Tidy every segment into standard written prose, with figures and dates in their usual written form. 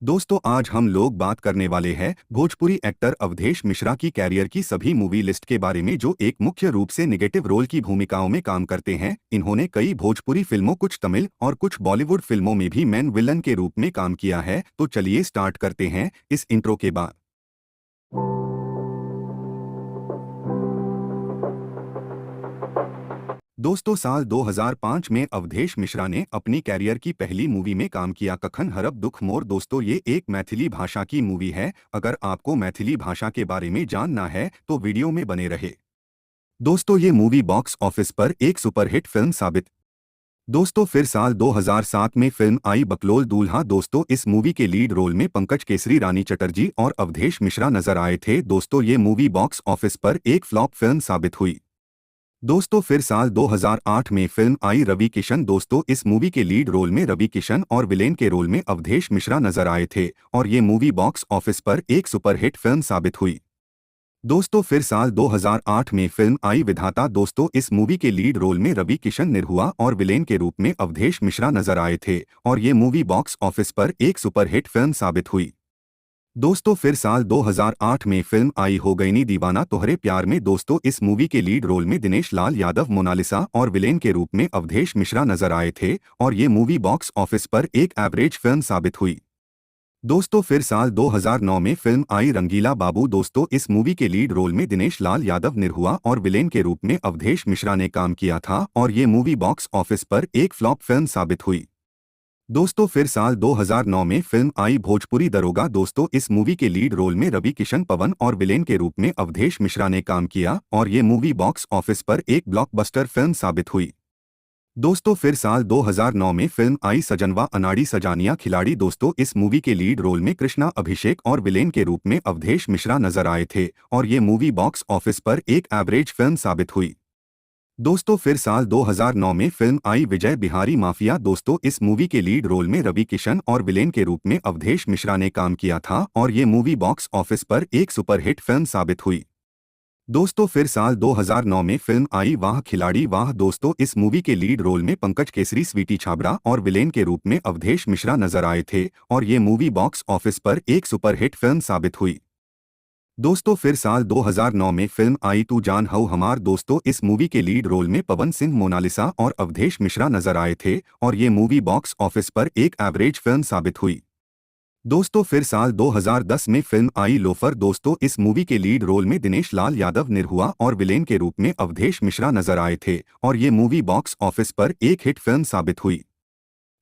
दोस्तों आज हम लोग बात करने वाले हैं भोजपुरी एक्टर अवधेश मिश्रा की कैरियर की सभी मूवी लिस्ट के बारे में जो एक मुख्य रूप से निगेटिव रोल की भूमिकाओं में काम करते हैं। इन्होंने कई भोजपुरी फिल्मों, कुछ तमिल और कुछ बॉलीवुड फिल्मों में भी मेन विलन के रूप में काम किया है। तो चलिए स्टार्ट करते हैं इस इंट्रो के बाद। दोस्तों साल 2005 में अवधेश मिश्रा ने अपनी कैरियर की पहली मूवी में काम किया, कखन हरब दुख मोर। दोस्तों ये एक मैथिली भाषा की मूवी है। अगर आपको मैथिली भाषा के बारे में जानना है तो वीडियो में बने रहे। दोस्तों ये मूवी बॉक्स ऑफिस पर एक सुपरहिट फिल्म साबित। दोस्तों फिर साल 2007 में फिल्म आई बकलोल दूल्हा। दोस्तों इस मूवी के लीड रोल में पंकज केसरी, रानी चटर्जी और अवधेश मिश्रा नजर आए थे। दोस्तों ये मूवी बॉक्स ऑफिस पर एक फ्लॉप फिल्म साबित हुई। दोस्तों फिर साल 2008 में फिल्म आई रवि किशन। दोस्तों इस मूवी के लीड रोल में रवि किशन और विलेन के रोल में अवधेश मिश्रा नजर आए थे और ये मूवी बॉक्स ऑफिस पर एक सुपरहिट फिल्म साबित हुई। दोस्तों फिर साल 2008 में फिल्म आई विधाता। दोस्तों इस मूवी के लीड रोल में रवि किशन निरहुआ और विलेन के रूप में अवधेश मिश्रा नजर आए थे और ये मूवी बॉक्स ऑफिस पर एक सुपरहिट फिल्म साबित हुई। दोस्तों फिर साल 2008 में फिल्म आई हो गई नी दीवाना तोहरे प्यार में। दोस्तों इस मूवी के लीड रोल में दिनेश लाल यादव, मोनालिसा और विलेन के रूप में अवधेश मिश्रा नजर आए थे और ये मूवी बॉक्स ऑफिस पर एक एवरेज फिल्म साबित हुई। दोस्तों फिर साल 2009 में फिल्म आई रंगीला बाबू। दोस्तों इस मूवी के लीड रोल में दिनेश लाल यादव निरहुआ और विलेन के रूप में अवधेश मिश्रा ने काम किया था और ये मूवी बॉक्स ऑफिस पर एक फ्लॉप फिल्म साबित हुई। दोस्तों फिर साल 2009 में फिल्म आई भोजपुरी दरोगा। दोस्तों इस मूवी के लीड रोल में रवि किशन, पवन और विलेन के रूप में अवधेश मिश्रा ने काम किया और ये मूवी बॉक्स ऑफिस पर एक ब्लॉकबस्टर फिल्म साबित हुई। दोस्तों फिर साल 2009 में फिल्म आई सजनवा अनाड़ी सजानिया खिलाड़ी। दोस्तों इस मूवी के लीड रोल में कृष्णा, अभिषेक और विलेन के रूप में अवधेश मिश्रा नजर आए थे और ये मूवी बॉक्स ऑफिस पर एक एवरेज फिल्म साबित हुई। दोस्तों फिर साल 2009 में फिल्म आई विजय बिहारी माफिया। दोस्तों इस मूवी के लीड रोल में रवि किशन और विलेन के रूप में अवधेश मिश्रा ने काम किया था और ये मूवी बॉक्स ऑफिस पर एक सुपरहिट फिल्म साबित हुई। दोस्तों फिर साल 2009 में फिल्म आई वाह खिलाड़ी वाह। दोस्तों इस मूवी के लीड रोल में पंकज केसरी, स्वीटी छाबड़ा और विलेन के रूप में अवधेश मिश्रा नजर आए थे और ये मूवी बॉक्स ऑफिस पर एक सुपरहिट फिल्म साबित हुई। दोस्तों फिर साल 2009 में फिल्म आई तू जान हऊ हमार। दोस्तों इस मूवी के लीड रोल में पवन सिंह, मोनालिसा और अवधेश मिश्रा नजर आए थे और ये मूवी बॉक्स ऑफिस पर एक एवरेज फिल्म साबित हुई। दोस्तों फिर साल 2010 में फिल्म आई लोफर। दोस्तों इस मूवी के लीड रोल में दिनेश लाल यादव निरहुआ और विलेन के रूप में अवधेश मिश्रा नजर आए थे और ये मूवी बॉक्स ऑफिस पर एक हिट फिल्म साबित हुई।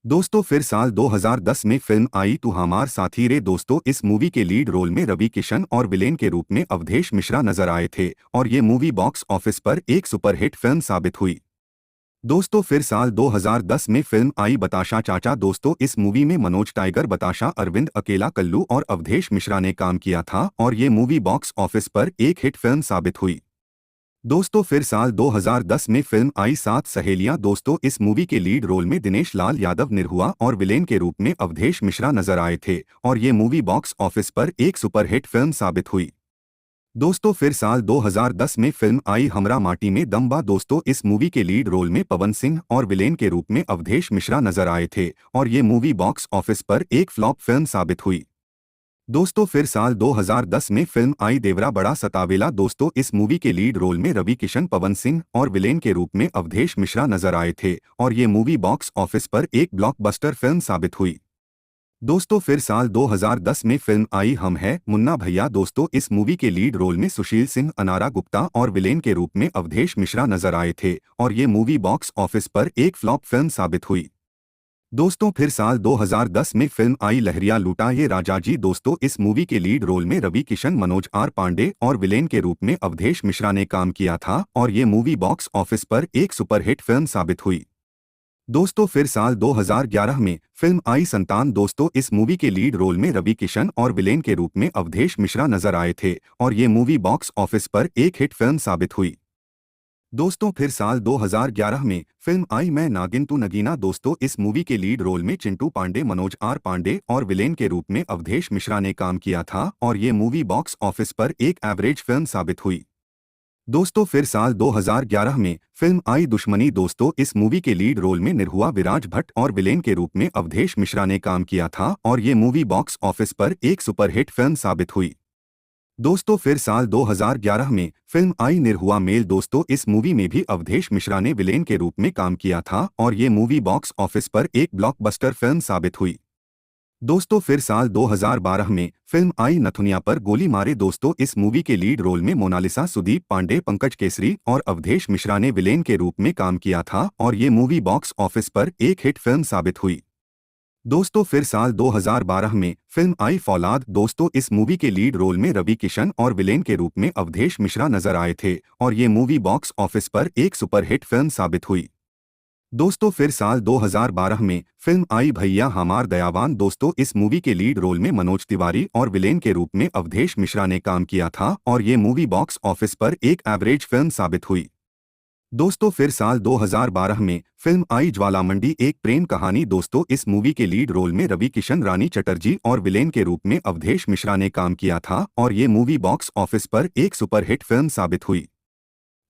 दोस्तों फिर साल 2010 में फिल्म आई तू हमार साथी रे। दोस्तों इस मूवी के लीड रोल में रवि किशन और विलेन के रूप में अवधेश मिश्रा नजर आए थे और ये मूवी बॉक्स ऑफिस पर एक सुपरहिट फिल्म साबित हुई। दोस्तों फिर साल 2010 में फिल्म आई बताशा चाचा। दोस्तों इस मूवी में मनोज टाइगर, बताशा, अरविंद अकेला, कल्लू और अवधेश मिश्रा ने काम किया था और ये मूवी बॉक्स ऑफिस पर एक हिट फिल्म साबित हुई। दोस्तों फिर साल 2010 में फिल्म आई सात सहेलियां। दोस्तों इस मूवी के लीड रोल में दिनेश लाल यादव निरहुआ और विलेन के रूप में अवधेश मिश्रा नजर आए थे और ये मूवी बॉक्स ऑफिस पर एक सुपरहिट फिल्म साबित हुई। दोस्तों फिर साल 2010 में फिल्म आई हमरा माटी में दम बा। दोस्तों इस मूवी के लीड रोल में पवन सिंह और विलेन के रूप में अवधेश मिश्रा नजर आए थे और ये मूवी बॉक्स ऑफिस पर एक फ्लॉप फिल्म साबित हुई। दोस्तों फिर साल 2010 में फिल्म आई देवरा बड़ा सतावेला। दोस्तों इस मूवी के लीड रोल में रवि किशन, पवन सिंह और विलेन के रूप में अवधेश मिश्रा नजर आए थे और ये मूवी बॉक्स ऑफिस पर एक ब्लॉकबस्टर फिल्म साबित हुई। दोस्तों फिर साल 2010 में फिल्म आई हम है मुन्ना भैया। दोस्तों इस मूवी के लीड रोल में सुशील सिंह, अनारा गुप्ता और विलेन के रूप में अवधेश मिश्रा नजर आए थे और ये मूवी बॉक्स ऑफिस पर एक फ्लॉप फिल्म साबित हुई। दोस्तों फिर साल 2010 में फिल्म आई लहरिया लूटा ये राजाजी। दोस्तों इस मूवी के लीड रोल में रवि किशन, मनोज आर पांडे और विलेन के रूप में अवधेश मिश्रा ने काम किया था और ये मूवी बॉक्स ऑफिस पर एक सुपरहिट फिल्म साबित हुई। दोस्तों फिर साल 2011 में फिल्म आई संतान। दोस्तों इस मूवी के लीड रोल में रवि किशन और विलेन के रूप में अवधेश मिश्रा नजर आए थे और ये मूवी बॉक्स ऑफिस पर एक हिट फिल्म साबित हुई। दोस्तों फिर साल 2011 में फिल्म आई मैं नागिन तू नगीना। दोस्तों इस मूवी के लीड रोल में चिंटू पांडे, मनोज आर पांडे और विलेन के रूप में अवधेश मिश्रा ने काम किया था और ये मूवी बॉक्स ऑफिस पर एक एवरेज फिल्म साबित हुई। दोस्तों फिर साल 2011 में फिल्म आई दुश्मनी। दोस्तों इस मूवी के लीड रोल में निरहुआ विराज भट्ट और विलेन के रूप में अवधेश मिश्रा ने काम किया था और ये मूवी बॉक्स ऑफिस पर एक सुपरहिट फिल्म साबित हुई। दोस्तों फिर साल 2011 में फिल्म आई निरहुआ मेल। दोस्तों इस मूवी में भी अवधेश मिश्रा ने विलेन के रूप में काम किया था और ये मूवी बॉक्स ऑफिस पर एक ब्लॉकबस्टर फिल्म साबित हुई। दोस्तों फिर साल 2012 में फिल्म आई नथुनिया पर गोली मारे। दोस्तों इस मूवी के लीड रोल में मोनालिसा, सुदीप पांडे, पंकज केसरी और अवधेश मिश्रा ने विलेन के रूप में काम किया था और ये मूवी बॉक्स ऑफिस पर एक हिट फिल्म साबित हुई। दोस्तों फिर साल 2012 में फिल्म आई फौलाद। दोस्तों इस मूवी के लीड रोल में रवि किशन और विलेन के रूप में अवधेश मिश्रा नजर आए थे और ये मूवी बॉक्स ऑफिस पर एक सुपरहिट फिल्म साबित हुई। दोस्तों फिर साल 2012 में फिल्म आई भैया हमार दयावान। दोस्तों इस मूवी के लीड रोल में मनोज तिवारी और विलेन के रूप में अवधेश मिश्रा ने काम किया था और ये मूवी बॉक्स ऑफिस पर एक एवरेज फिल्म साबित हुई। दोस्तों फिर साल 2012 में फिल्म आई ज्वालामुंडी एक प्रेम कहानी। दोस्तों इस मूवी के लीड रोल में रवि किशन, रानी चटर्जी और विलेन के रूप में अवधेश मिश्रा ने काम किया था और ये मूवी बॉक्स ऑफिस पर एक सुपरहिट फिल्म साबित हुई।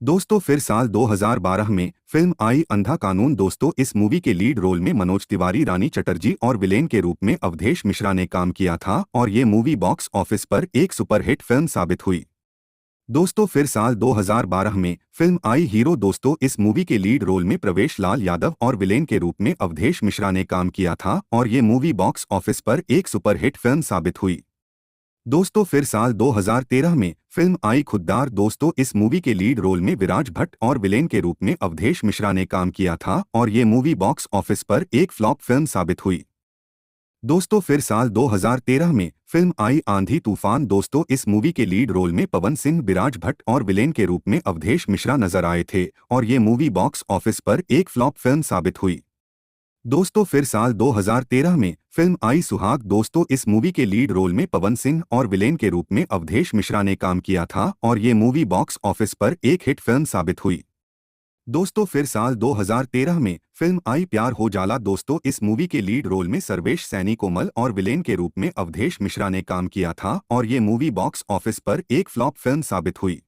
दोस्तों फिर साल 2012 में फिल्म आई अंधा कानून। दोस्तों इस मूवी के लीड रोल में मनोज तिवारी, रानी चटर्जी और विलेन के रूप में अवधेश मिश्रा ने काम किया था और ये मूवी बॉक्स ऑफिस पर एक सुपरहिट फिल्म साबित हुई। दोस्तों फिर साल 2012 में फिल्म आई हीरो। दोस्तों इस मूवी के लीड रोल में प्रवेश लाल यादव और विलेन के रूप में अवधेश मिश्रा ने काम किया था और ये मूवी बॉक्स ऑफिस पर एक सुपरहिट फिल्म साबित हुई। दोस्तों फिर साल 2013 में फिल्म आई खुद्दार। दोस्तों इस मूवी के लीड रोल में विराज भट्ट और विलेन के रूप में अवधेश मिश्रा ने काम किया था और ये मूवी बॉक्स ऑफिस पर एक फ्लॉप फिल्म साबित हुई। दोस्तों फिर साल 2013 में फिल्म आई आंधी तूफान। दोस्तों इस मूवी के लीड रोल में पवन सिंह, विराज भट्ट और विलेन के रूप में अवधेश मिश्रा नजर आए थे और ये मूवी बॉक्स ऑफिस पर एक फ्लॉप फिल्म साबित हुई। दोस्तों फिर साल 2013 में फिल्म आई सुहाग। दोस्तों इस मूवी के लीड रोल में पवन सिंह और विलेन के रूप में अवधेश मिश्रा ने काम किया था और ये मूवी बॉक्स ऑफिस पर एक हिट फिल्म साबित हुई। दोस्तों फिर साल 2013 में फिल्म आई प्यार हो जाला। दोस्तों इस मूवी के लीड रोल में सर्वेश सैनी, कोमल और विलेन के रूप में अवधेश मिश्रा ने काम किया था और ये मूवी बॉक्स ऑफिस पर एक फ्लॉप फिल्म साबित हुई।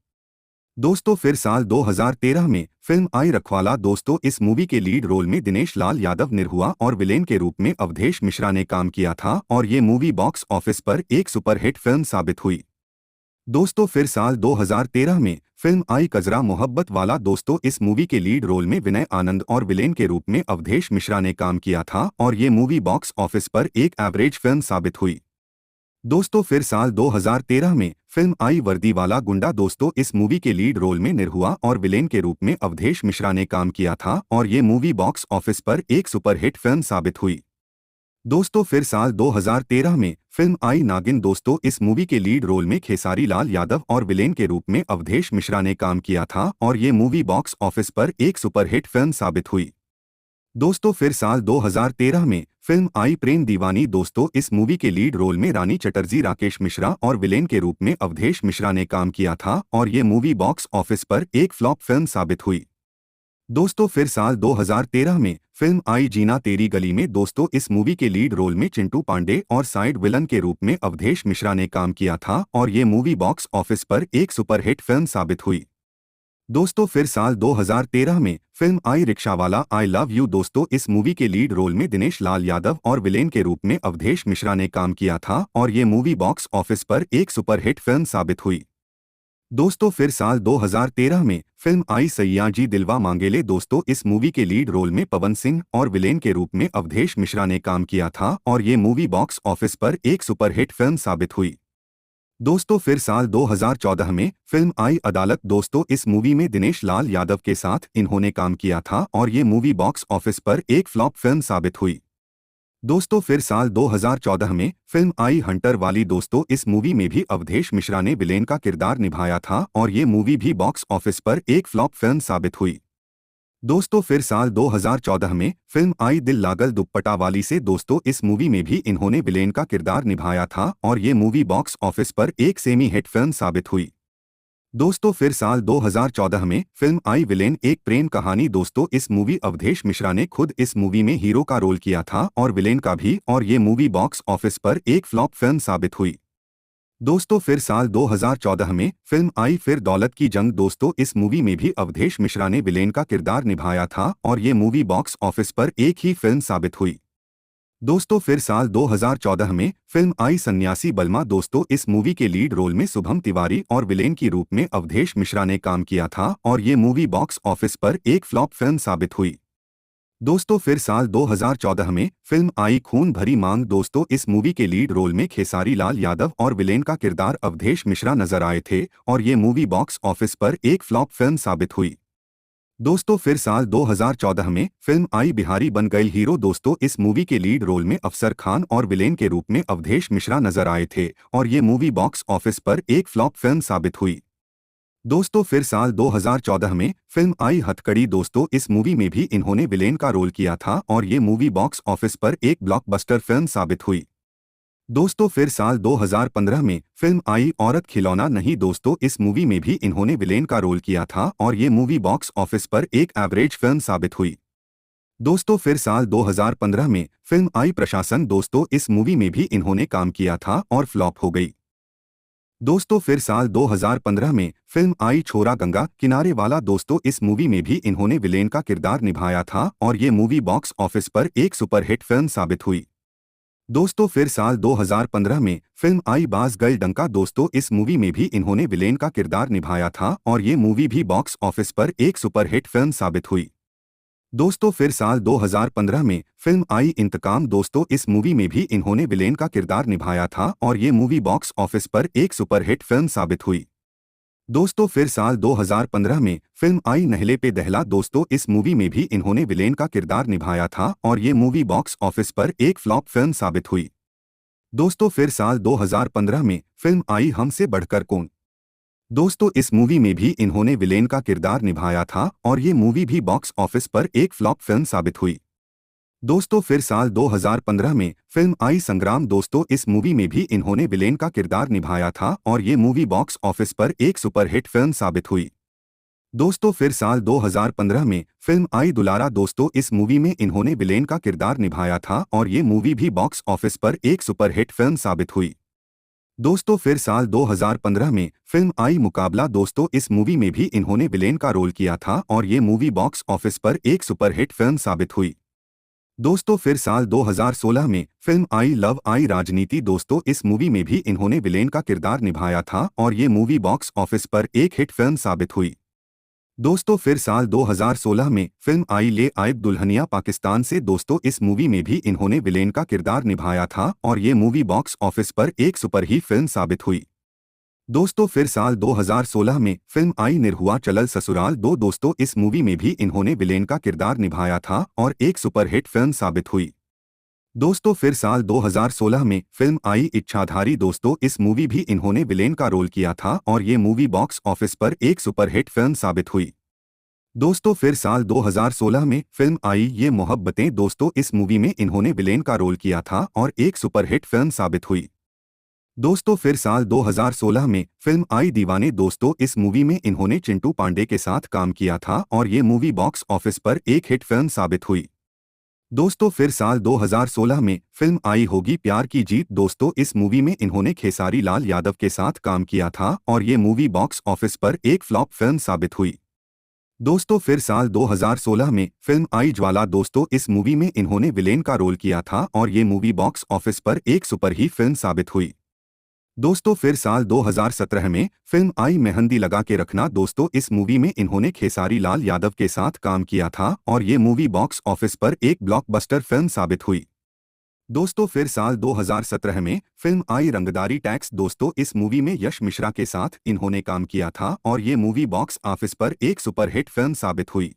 दोस्तों फिर साल 2013 में फिल्म आई रखवाला। दोस्तों इस मूवी के लीड रोल में दिनेश लाल यादव, निरहुआ और विलेन के रूप में अवधेश मिश्रा ने काम किया था और ये मूवी बॉक्स ऑफिस पर एक सुपरहिट फिल्म साबित हुई। दोस्तों फिर साल 2013 में फिल्म आई कजरा मोहब्बत वाला। दोस्तों इस मूवी के लीड रोल में विनय आनंद और विलेन के रूप में अवधेश मिश्रा ने काम किया था और ये मूवी बॉक्स ऑफिस पर एक एवरेज फिल्म साबित हुई। दोस्तों फिर साल 2013 में फिल्म आई वर्दी वाला गुंडा। दोस्तों इस मूवी के लीड रोल में निरहुआ और विलेन के रूप में अवधेश मिश्रा ने काम किया था और ये मूवी बॉक्स ऑफिस पर एक सुपरहिट फिल्म साबित हुई। दोस्तों फिर साल 2013 में फिल्म आई नागिन। दोस्तों इस मूवी के लीड रोल में खेसारी लाल यादव और विलेन के रूप में अवधेश मिश्रा ने काम किया था और ये मूवी बॉक्स ऑफिस पर एक सुपरहिट फिल्म साबित हुई। दोस्तों फिर साल 2013 में फिल्म आई प्रेम दीवानी। दोस्तों इस मूवी के लीड रोल में रानी चटर्जी, राकेश मिश्रा और विलेन के रूप में अवधेश मिश्रा ने काम किया था और ये मूवी बॉक्स ऑफिस पर एक फ्लॉप फिल्म साबित हुई। दोस्तों फिर साल 2013 में फिल्म आई जीना तेरी गली में। दोस्तों इस मूवी के लीड रोल में चिंटू पांडे और साइड विलन के रूप में अवधेश मिश्रा ने काम किया था और ये मूवी बॉक्स ऑफिस पर एक सुपरहिट फिल्म साबित हुई। दोस्तों फिर साल 2013 में फिल्म आई रिक्शावाला आई लव यू। दोस्तों इस मूवी के लीड रोल में दिनेश लाल यादव और विलेन के रूप में अवधेश मिश्रा ने काम किया था और ये मूवी बॉक्स ऑफिस पर एक सुपरहिट फिल्म साबित हुई। दोस्तों फिर साल 2013 में फिल्म आई सैया जी दिलवा मांगेले। दोस्तों इस मूवी के लीड रोल में पवन सिंह और विलेन के रूप में अवधेश मिश्रा ने काम किया था और ये मूवी बॉक्स ऑफिस पर एक सुपरहिट फिल्म साबित हुई। दोस्तों फिर साल 2014 में फिल्म आई अदालत। दोस्तों इस मूवी में दिनेश लाल यादव के साथ इन्होंने काम किया था और ये मूवी बॉक्स ऑफिस पर एक फ्लॉप फिल्म साबित हुई। दोस्तों फिर साल 2014 में फिल्म आई हंटर वाली। दोस्तों इस मूवी में भी अवधेश मिश्रा ने विलेन का किरदार निभाया था और ये मूवी भी बॉक्स ऑफिस पर एक फ्लॉप फिल्म साबित हुई। दोस्तों फिर साल 2014 में फिल्म आई दिल लागल दुपट्टा वाली से। दोस्तों इस मूवी में भी इन्होंने विलेन का किरदार निभाया था और ये मूवी बॉक्स ऑफिस पर एक सेमी हिट फिल्म साबित हुई। दोस्तों फिर साल 2014 में फिल्म आई विलेन एक प्रेम कहानी। दोस्तों इस मूवी अवधेश मिश्रा ने खुद इस मूवी में हीरो का रोल किया था और विलेन का भी और ये मूवी बॉक्स ऑफिस पर एक फ्लॉप फिल्म साबित हुई। दोस्तों फिर साल 2014 में फिल्म आई फिर दौलत की जंग। दोस्तों इस मूवी में भी अवधेश मिश्रा ने विलेन का किरदार निभाया था और ये मूवी बॉक्स ऑफिस पर एक ही फिल्म साबित हुई। दोस्तों फिर साल 2014 में फिल्म आई सन्यासी बलमा। दोस्तों इस मूवी के लीड रोल में शुभम तिवारी और विलेन की रूप में अवधेश मिश्रा ने काम किया था और ये मूवी बॉक्स ऑफिस पर एक फ्लॉप फिल्म साबित हुई। दोस्तों फिर साल 2014 में फिल्म आई खून भरी मांग। दोस्तों इस मूवी के लीड रोल में खेसारी लाल यादव और विलेन का किरदार अवधेश मिश्रा नजर आए थे और ये मूवी बॉक्स ऑफिस पर एक फ्लॉप फिल्म साबित हुई। दोस्तों फिर साल 2014 में फिल्म आई बिहारी बन गई हीरो। दोस्तों इस मूवी के लीड रोल में अफसर खान और विलेन के रूप में अवधेश मिश्रा नजर आए थे और ये मूवी बॉक्स ऑफिस पर एक फ्लॉप फिल्म साबित हुई। दोस्तों फिर साल 2014 में फिल्म आई हथकड़ी। दोस्तों इस मूवी में भी इन्होंने विलेन का रोल किया था और ये मूवी बॉक्स ऑफिस पर एक ब्लॉकबस्टर फिल्म साबित हुई। दोस्तों फिर साल 2015 में फिल्म आई औरत खिलौना नहीं। दोस्तों इस मूवी में भी इन्होंने विलेन का रोल किया था और ये मूवी बॉक्स ऑफिस पर एक एवरेज फिल्म साबित हुई। दोस्तों फिर साल 2015 में फिल्म आई प्रशासन। दोस्तों इस मूवी में भी इन्होंने काम किया था और फ्लॉप हो गई। दोस्तों फिर साल 2015 में फिल्म आई छोरा गंगा किनारे वाला। दोस्तों इस मूवी में भी इन्होंने विलेन का किरदार निभाया था और ये मूवी बॉक्स ऑफिस पर एक सुपरहिट फिल्म साबित हुई। दोस्तों फिर साल 2015 में फिल्म आई बाज गल डंका। दोस्तों इस मूवी में भी इन्होंने विलेन का किरदार निभाया था और ये मूवी भी बॉक्स ऑफिस पर एक सुपरहिट फिल्म साबित हुई। दोस्तों फिर साल 2015 में फिल्म आई इंतकाम। दोस्तों इस मूवी में भी इन्होंने विलेन का किरदार निभाया था और ये मूवी बॉक्स ऑफिस पर एक सुपरहिट फिल्म साबित हुई। दोस्तों फिर साल 2015 में फिल्म आई नहले पे दहला। दोस्तों इस मूवी में भी इन्होंने विलेन का किरदार निभाया था और ये मूवी बॉक्स ऑफिस पर एक फ्लॉप फिल्म साबित हुई। दोस्तों फिर साल 2015 में फिल्म आई हमसे बढ़कर कौन। दोस्तों इस मूवी में भी इन्होंने विलेन का किरदार निभाया था और ये मूवी भी बॉक्स ऑफिस पर एक फ्लॉप फिल्म साबित हुई। दोस्तों फिर साल 2015 में फिल्म आई संग्राम। दोस्तों इस मूवी में भी इन्होंने विलेन का किरदार निभाया था और ये मूवी बॉक्स ऑफिस पर एक सुपरहिट फिल्म साबित हुई। दोस्तों फिर साल 2015 में फिल्म आई दुलारा। दोस्तों इस मूवी में इन्होंने विलेन का किरदार निभाया था और ये मूवी भी बॉक्स ऑफिस पर एक सुपरहिट फिल्म साबित हुई। दोस्तों फिर साल 2015 में फिल्म आई मुकाबला। दोस्तों इस मूवी में भी इन्होंने विलेन का रोल किया था और ये मूवी बॉक्स ऑफिस पर एक सुपरहिट फिल्म साबित हुई। दोस्तों फिर साल 2016 में फिल्म आई लव आई राजनीति। दोस्तों इस मूवी में भी इन्होंने विलेन का किरदार निभाया था और ये मूवी बॉक्स ऑफिस पर एक हिट फिल्म साबित हुई। दोस्तों फिर साल 2016 में फिल्म आई ले आए दुल्हनिया पाकिस्तान से। दोस्तों इस मूवी में भी इन्होंने विलेन का किरदार निभाया था और ये मूवी बॉक्स ऑफिस पर एक सुपरहिट फिल्म साबित हुई। दोस्तों फिर साल 2016 में फिल्म आई निरहुआ चलल ससुराल दो। दोस्तों इस मूवी में भी इन्होंने विलेन का किरदार निभाया था और एक सुपरहिट फिल्म साबित हुई। दोस्तों फिर साल 2016 में फिल्म आई इच्छाधारी। दोस्तों इस मूवी भी इन्होंने विलेन का रोल किया था और ये मूवी बॉक्स ऑफिस पर एक सुपरहिट फिल्म साबित हुई। दोस्तों फिर साल 2016 में फिल्म आई ये मोहब्बतें। दोस्तों इस मूवी में इन्होंने विलेन का रोल किया था और एक सुपरहिट फिल्म साबित हुई। दोस्तों फिर साल 2016 में फिल्म आई दीवाने। दोस्तों इस मूवी में इन्होंने चिंटू पांडे के साथ काम किया था और ये मूवी बॉक्स ऑफिस पर एक हिट फिल्म साबित हुई। दोस्तों फिर साल 2016 में फिल्म आई होगी प्यार की जीत। दोस्तों इस मूवी में इन्होंने खेसारी लाल यादव के साथ काम किया था और ये मूवी बॉक्स ऑफिस पर एक फ्लॉप फिल्म साबित हुई। दोस्तों फिर साल 2016 में फिल्म आई ज्वाला। दोस्तों इस मूवी में इन्होंने विलेन का रोल किया था और ये मूवी बॉक्स ऑफिस पर एक सुपरहिट फिल्म साबित हुई। दोस्तों फिर साल 2017 में फिल्म आई मेहंदी लगा के रखना। दोस्तों इस मूवी में इन्होंने खेसारी लाल यादव के साथ काम किया था और ये मूवी बॉक्स ऑफिस पर एक ब्लॉकबस्टर फिल्म साबित हुई। दोस्तों फिर साल 2017 में फिल्म आई रंगदारी टैक्स। दोस्तों इस मूवी में यश मिश्रा के साथ इन्होंने काम किया था और ये मूवी बॉक्स ऑफिस पर एक सुपरहिट फिल्म साबित हुई।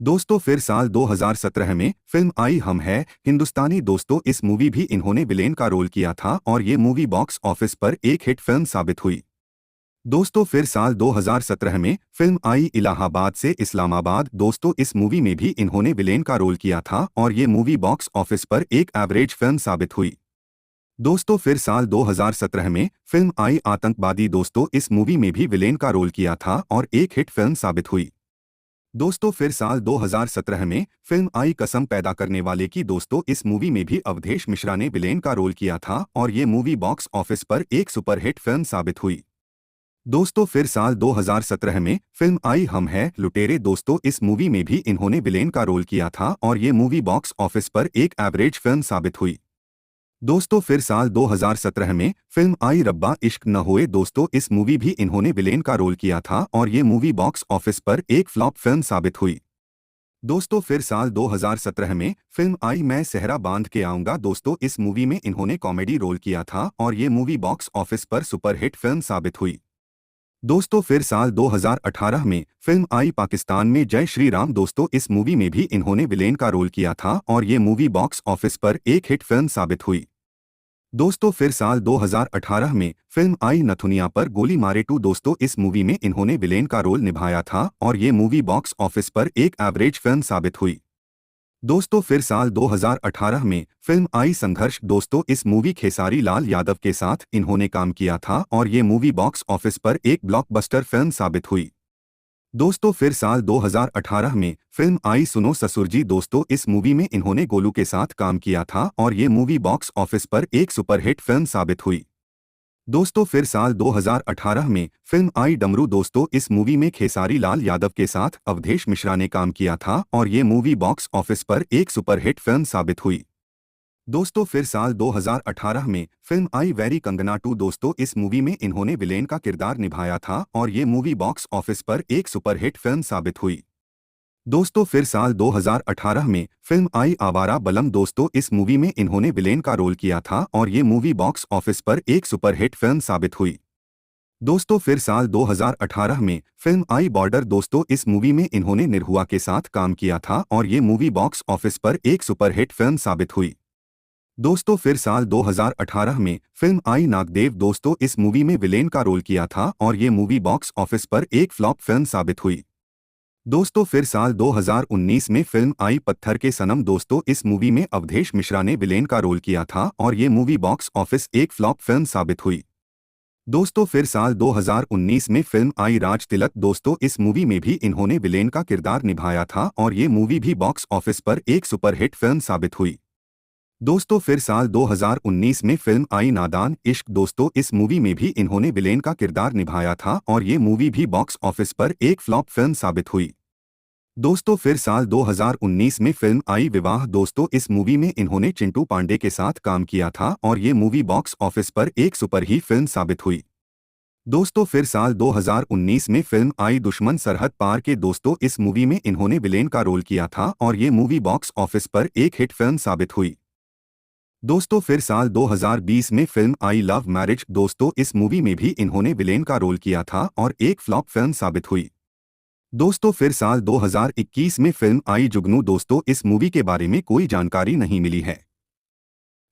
दोस्तों फिर साल 2017 में फिल्म आई हम है हिंदुस्तानी। दोस्तों इस मूवी भी इन्होंने विलेन का रोल किया था और ये मूवी बॉक्स ऑफिस पर एक हिट फिल्म साबित हुई। दोस्तों फिर साल 2017 में फिल्म आई इलाहाबाद से इस्लामाबाद। दोस्तों इस मूवी में भी इन्होंने विलेन का रोल किया था और ये मूवी बॉक्स ऑफिस पर एक एवरेज फिल्म साबित हुई। दोस्तों फिर साल 2017 में फिल्म आई आतंकवादी। दोस्तों इस मूवी में भी विलेन का रोल किया था और एक हिट फिल्म साबित हुई। दोस्तों फिर साल 2017 में फिल्म आई कसम पैदा करने वाले की। दोस्तों इस मूवी में भी अवधेश मिश्रा ने विलेन का रोल किया था और ये मूवी बॉक्स ऑफिस पर एक सुपरहिट फिल्म साबित हुई। दोस्तों फिर साल 2017 में फिल्म आई हम हैं लुटेरे। दोस्तों इस मूवी में भी इन्होंने विलेन का रोल किया था और ये मूवी बॉक्स ऑफिस पर एक एवरेज फिल्म साबित हुई। दोस्तों फिर साल 2017 में फिल्म आई रब्बा इश्क न होए। दोस्तों इस मूवी भी इन्होंने विलेन का रोल किया था और ये मूवी बॉक्स ऑफिस पर एक फ्लॉप फिल्म साबित हुई। दोस्तों फिर साल 2017 में फिल्म आई मैं सहरा बांध के आऊंगा। दोस्तों इस मूवी में इन्होंने कॉमेडी रोल किया था और ये मूवी बॉक्स ऑफिस पर सुपरहिट फिल्म साबित हुई। दोस्तों फिर साल 2018 में फिल्म आई पाकिस्तान में जय श्री राम। दोस्तों इस मूवी में भी इन्होंने विलेन का रोल किया था और ये मूवी बॉक्स ऑफिस पर एक हिट फिल्म साबित हुई। दोस्तों फिर साल 2018 में फिल्म आई नथुनिया पर गोली मारे टू। दोस्तों इस मूवी में इन्होंने विलेन का रोल निभाया था और ये मूवी बॉक्स ऑफिस पर एक एवरेज फिल्म साबित हुई। दोस्तों फिर साल 2018 में फिल्म आई संघर्ष। दोस्तों इस मूवी खेसारी लाल यादव के साथ इन्होंने काम किया था और ये मूवी बॉक्स ऑफिस पर एक ब्लॉकबस्टर फिल्म साबित हुई। दोस्तों फिर साल 2018 में फिल्म आई सुनो ससुर जी। दोस्तों इस मूवी में इन्होंने गोलू के साथ काम किया था और ये मूवी बॉक्स ऑफिस पर एक सुपरहिट फिल्म साबित हुई। दोस्तों फिर साल 2018 में फिल्म आई डमरू। दोस्तों इस मूवी में खेसारी लाल यादव के साथ अवधेश मिश्रा ने काम किया था और ये मूवी बॉक्स ऑफिस पर एक सुपरहिट फिल्म साबित हुई। दोस्तों फिर साल 2018 में फिल्म आई वेरी कंगना टू। दोस्तों इस मूवी में इन्होंने विलेन का किरदार निभाया था और ये मूवी बॉक्स ऑफिस पर एक सुपरहिट फिल्म साबित हुई। दोस्तों फिर साल 2018 में फिल्म आई आवारा बलम। दोस्तों इस मूवी में इन्होंने विलेन का रोल किया था और ये मूवी बॉक्स ऑफिस पर एक सुपरहिट फिल्म साबित हुई। दोस्तों फिर साल 2018 में फिल्म आई बॉर्डर। दोस्तों इस मूवी में इन्होंने निरहुआ के साथ काम किया था और ये मूवी बॉक्स ऑफिस पर एक सुपरहिट फिल्म साबित हुई। दोस्तों फिर साल 2018 में फिल्म आई नागदेव। दोस्तों इस मूवी में विलेन का रोल किया था और ये मूवी बॉक्स ऑफिस पर एक फ्लॉप फिल्म साबित हुई। दोस्तों फिर साल 2019 में फिल्म आई पत्थर के सनम। दोस्तों इस मूवी में अवधेश मिश्रा ने विलेन का रोल किया था और ये मूवी बॉक्स ऑफिस एक फ्लॉप फिल्म साबित हुई। दोस्तों फिर साल 2019 में फिल्म आई राज तिलक। दोस्तों इस मूवी में भी इन्होंने विलेन का किरदार निभाया था और ये मूवी भी बॉक्स ऑफिस पर एक सुपरहिट फिल्म साबित हुई। दोस्तों फिर साल 2019 में फिल्म आई नादान इश्क। दोस्तों इस मूवी में भी इन्होंने विलेन का किरदार निभाया था और ये मूवी भी बॉक्स ऑफिस पर एक फ्लॉप फिल्म साबित हुई। दोस्तों फिर साल 2019 में फिल्म आई विवाह। दोस्तों इस मूवी में इन्होंने चिंटू पांडे के साथ काम किया था और ये मूवी बॉक्स ऑफिस पर एक सुपरहिट फिल्म साबित हुई। दोस्तों फिर साल 2019 में फिल्म आई दुश्मन सरहद पार के। दोस्तों इस मूवी में इन्होंने विलेन का रोल किया था और ये मूवी बॉक्स ऑफिस पर एक हिट फिल्म साबित हुई। दोस्तों फिर साल 2020 में फिल्म आई लव मैरिज। दोस्तों इस मूवी में भी इन्होंने विलेन का रोल किया था और एक फ्लॉप फिल्म साबित हुई। दोस्तों फिर साल 2021 में फिल्म आई जुगनू। दोस्तों इस मूवी के बारे में कोई जानकारी नहीं मिली है।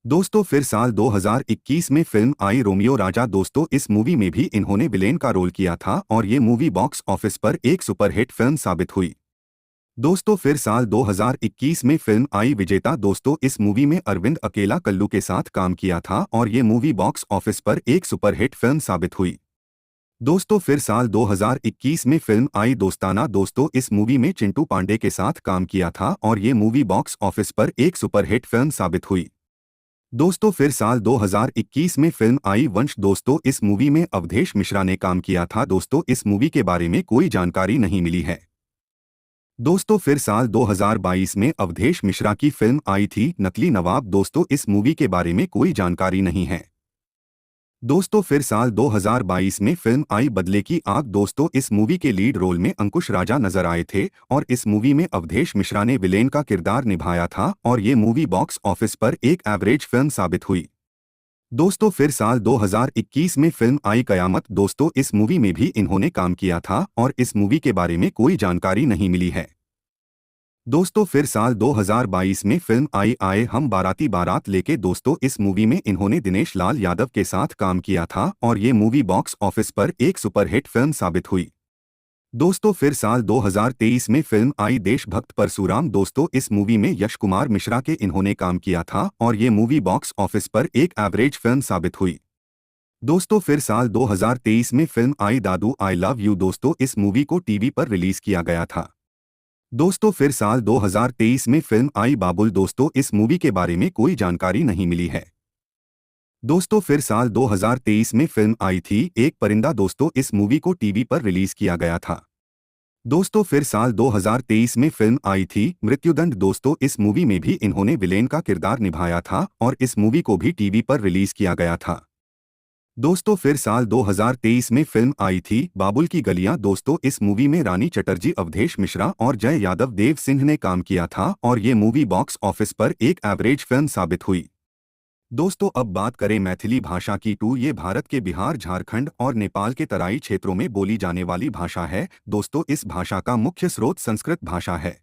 दोस्तों फिर साल 2021 में फिल्म आई रोमियो राजा। दोस्तों इस मूवी में भी इन्होंने विलेन का रोल किया था और ये मूवी बॉक्स ऑफिस पर एक सुपरहिट फिल्म साबित हुई। दोस्तों फिर साल 2021 में फिल्म आई विजेता। दोस्तों इस मूवी में अरविंद अकेला कल्लू के साथ काम किया था और ये मूवी बॉक्स ऑफिस पर एक सुपरहिट फिल्म साबित हुई। दोस्तों फिर साल 2021 में फिल्म आई दोस्ताना। दोस्तों इस मूवी में चिंटू पांडे के साथ काम किया था और ये मूवी बॉक्स ऑफिस पर एक सुपरहिट फिल्म साबित हुई। दोस्तों फिर साल 2021 में फिल्म आई वंश। दोस्तों इस मूवी में अवधेश मिश्रा ने काम किया था। दोस्तों इस मूवी के बारे में कोई जानकारी नहीं मिली है। दोस्तों फिर साल 2022 में अवधेश मिश्रा की फिल्म आई थी नकली नवाब। दोस्तों इस मूवी के बारे में कोई जानकारी नहीं है। दोस्तों फिर साल 2022 में फिल्म आई बदले की आग। दोस्तों इस मूवी के लीड रोल में अंकुश राजा नजर आए थे और इस मूवी में अवधेश मिश्रा ने विलेन का किरदार निभाया था और ये मूवी बॉक्स ऑफिस पर एक एवरेज फिल्म साबित हुई। दोस्तों फिर साल 2021 में फिल्म आई कयामत। दोस्तों इस मूवी में भी इन्होंने काम किया था और इस मूवी के बारे में कोई जानकारी नहीं मिली है। दोस्तों फिर साल 2022 में फिल्म आई आए हम बाराती बारात लेके। दोस्तों इस मूवी में इन्होंने दिनेश लाल यादव के साथ काम किया था और ये मूवी बॉक्स ऑफिस पर एक सुपरहिट फिल्म साबित हुई। दोस्तों फिर साल 2023 में फिल्म आई देशभक्त परशुराम। दोस्तों इस मूवी में यश कुमार मिश्रा के इन्होंने काम किया था और ये मूवी बॉक्स ऑफिस पर एक एवरेज फिल्म साबित हुई। दोस्तों फिर साल 2023 में film I Dadu I love you. दोस्तों इस मूवी को टीवी पर रिलीज किया गया था। दोस्तों फिर साल 2023 में फिल्म आई बाबुल। दोस्तों इस मूवी के बारे में कोई जानकारी नहीं मिली है। दोस्तों फिर साल 2023 में फिल्म आई थी एक परिंदा। दोस्तों इस मूवी को टीवी पर रिलीज किया गया था। दोस्तों फिर साल 2023 में फिल्म आई थी मृत्युदंड। दोस्तों इस मूवी में भी इन्होंने विलेन का किरदार निभाया था और इस मूवी को भी टीवी पर रिलीज किया गया था। दोस्तों फिर साल 2023 में फिल्म आई थी बाबुल की गलियां। दोस्तों इस मूवी में रानी चटर्जी, अवधेश मिश्रा और जय यादव देव सिंह ने काम किया था और ये मूवी बॉक्स ऑफिस पर एक एवरेज फिल्म साबित हुई। दोस्तों अब बात करें मैथिली भाषा की। ये भारत के बिहार, झारखंड और नेपाल के तराई क्षेत्रों में बोली जाने वाली भाषा है। दोस्तों इस भाषा का मुख्य स्रोत संस्कृत भाषा है।